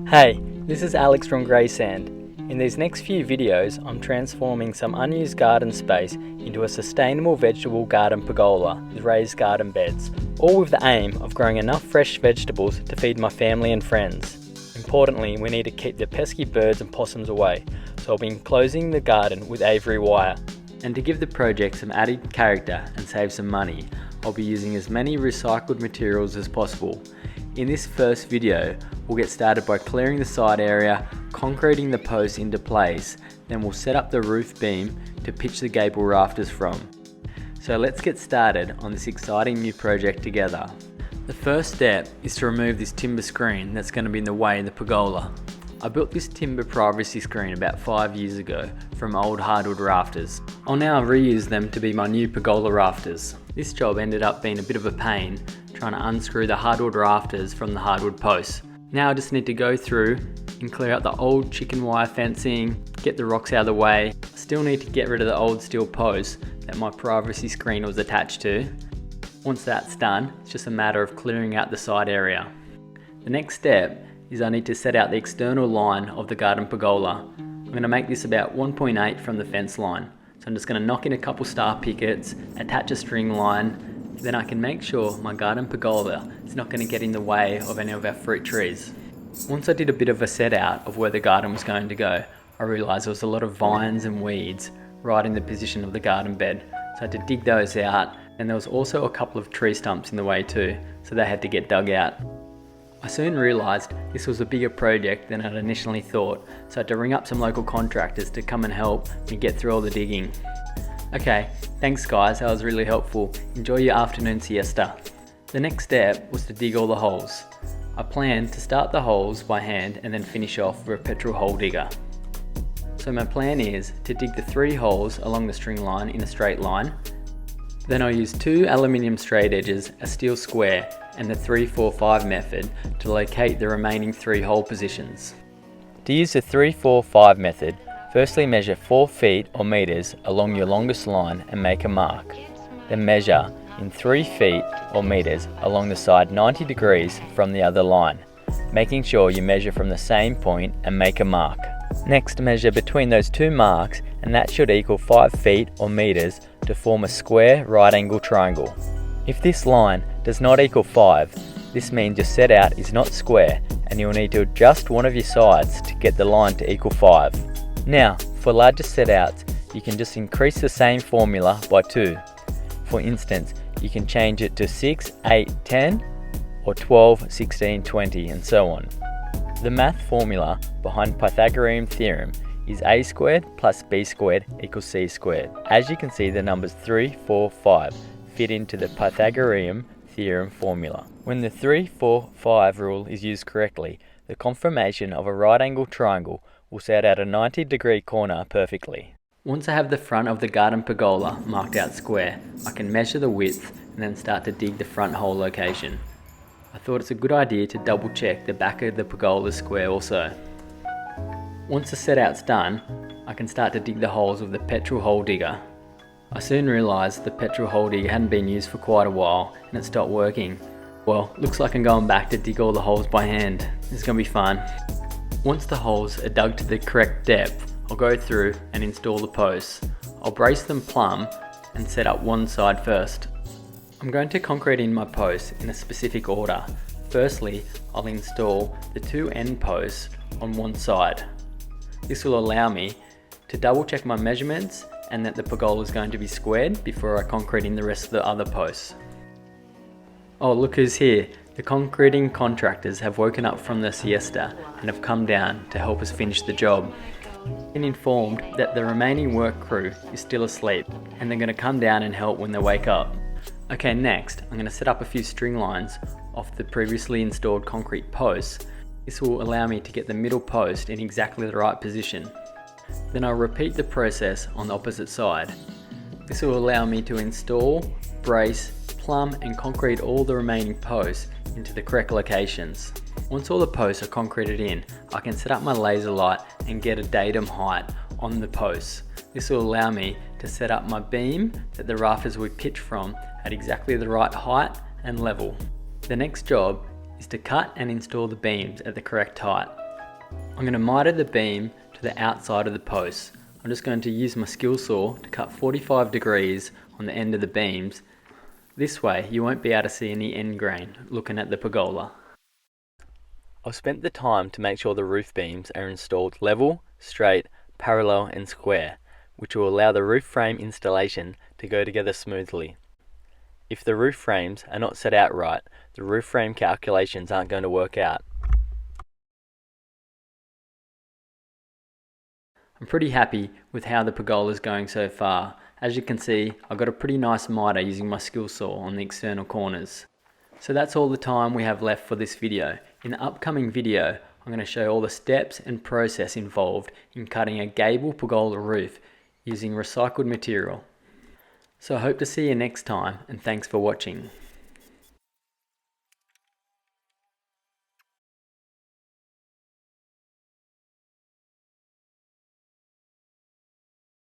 Hey, this is Alex from Grey Sand. In these next few videos, I'm transforming some unused garden space into a sustainable vegetable garden pergola with raised garden beds, all with the aim of growing enough fresh vegetables to feed my family and friends. Importantly, we need to keep the pesky birds and possums away, so I'll be enclosing the garden with aviary wire. And to give the project some added character and save some money, I'll be using as many recycled materials as possible. In this first video, we'll get started by clearing the side area, concreting the posts into place, then we'll set up the roof beam to pitch the gable rafters from. So let's get started on this exciting new project together. The first step is to remove this timber screen that's going to be in the way of the pergola. I built this timber privacy screen about 5 years ago from old hardwood rafters. I'll now reuse them to be my new pergola rafters. This job ended up being a bit of a pain, trying to unscrew the hardwood rafters from the hardwood posts. Now I just need to go through and clear out the old chicken wire fencing, get the rocks out of the way. I still need to get rid of the old steel posts that my privacy screen was attached to. Once that's done, it's just a matter of clearing out the side area. The next step is I need to set out the external line of the garden pergola. I'm going to make this about 1.8 from the fence line. So I'm just going to knock in a couple star pickets, attach a string line, then I can make sure my garden pergola is not going to get in the way of any of our fruit trees. Once I did a bit of a set out of where the garden was going to go, I realised there was a lot of vines and weeds right in the position of the garden bed. So I had to dig those out, and there was also a couple of tree stumps in the way too, so they had to get dug out. I soon realised this was a bigger project than I'd initially thought, so I had to ring up some local contractors to come and help me get through all the digging. Okay, thanks guys, that was really helpful. Enjoy your afternoon siesta. The next step was to dig all the holes. I planned to start the holes by hand and then finish off with a petrol hole digger. So my plan is to dig the 3 holes along the string line in a straight line. Then I'll use 2 aluminium straight edges, a steel square, and the 3-4-5 method to locate the remaining 3 hole positions. To use the 3-4-5 method, firstly measure 4 feet or meters along your longest line and make a mark. Then measure in 3 feet or meters along the side 90 degrees from the other line, making sure you measure from the same point and make a mark. Next, measure between those 2 marks, and that should equal 5 feet or meters to form a square right angle triangle. If this line does not equal 5, this means your set out is not square and you will need to adjust one of your sides to get the line to equal 5. Now, for larger set outs, you can just increase the same formula by 2. For instance, you can change it to 6, 8, 10, or 12, 16, 20, and so on. The math formula behind Pythagorean theorem is a squared plus b squared equals c squared. As you can see, the numbers 3, 4, 5 fit into the Pythagorean theorem formula. When the 3, 4, 5 rule is used correctly, the conformation of a right angle triangle will set out a 90-degree corner perfectly. Once I have the front of the garden pergola marked out square, I can measure the width and then start to dig the front hole location. I thought it's a good idea to double check the back of the pergola square also. Once the set out's done, I can start to dig the holes with the petrol hole digger. I soon realised the petrol hole digger hadn't been used for quite a while and it stopped working. Well, looks like I'm going back to dig all the holes by hand. It's going to be fun. Once the holes are dug to the correct depth, I'll go through and install the posts. I'll brace them plumb and set up one side first. I'm going to concrete in my posts in a specific order. Firstly, I'll install the 2 end posts on one side. This will allow me to double check my measurements and that the pergola is going to be squared before I concrete in the rest of the other posts. Oh, look who's here. The concreting contractors have woken up from their siesta and have come down to help us finish the job. I've been informed that the remaining work crew is still asleep and they're going to come down and help when they wake up. Okay, next I'm going to set up a few string lines off the previously installed concrete posts. This will allow me to get the middle post in exactly the right position. Then I'll repeat the process on the opposite side. This will allow me to install, brace, plumb and concrete all the remaining posts into the correct locations. Once all the posts are concreted in, I can set up my laser light and get a datum height on the posts. This will allow me to set up my beam that the rafters will pitch from at exactly the right height and level. The next job is to cut and install the beams at the correct height. I'm going to miter the beam to the outside of the post. I'm just going to use my skill saw to cut 45 degrees on the end of the beams. This way you won't be able to see any end grain looking at the pergola. I've spent the time to make sure the roof beams are installed level, straight, parallel and square, which will allow the roof frame installation to go together smoothly. If the roof frames are not set out right, the roof frame calculations aren't going to work out. I'm pretty happy with how the pergola is going so far. As you can see, I've got a pretty nice miter using my skill saw on the external corners. So that's all the time we have left for this video. In the upcoming video, I'm going to show all the steps and process involved in cutting a gable pergola roof using recycled material. So I hope to see you next time, and thanks for watching.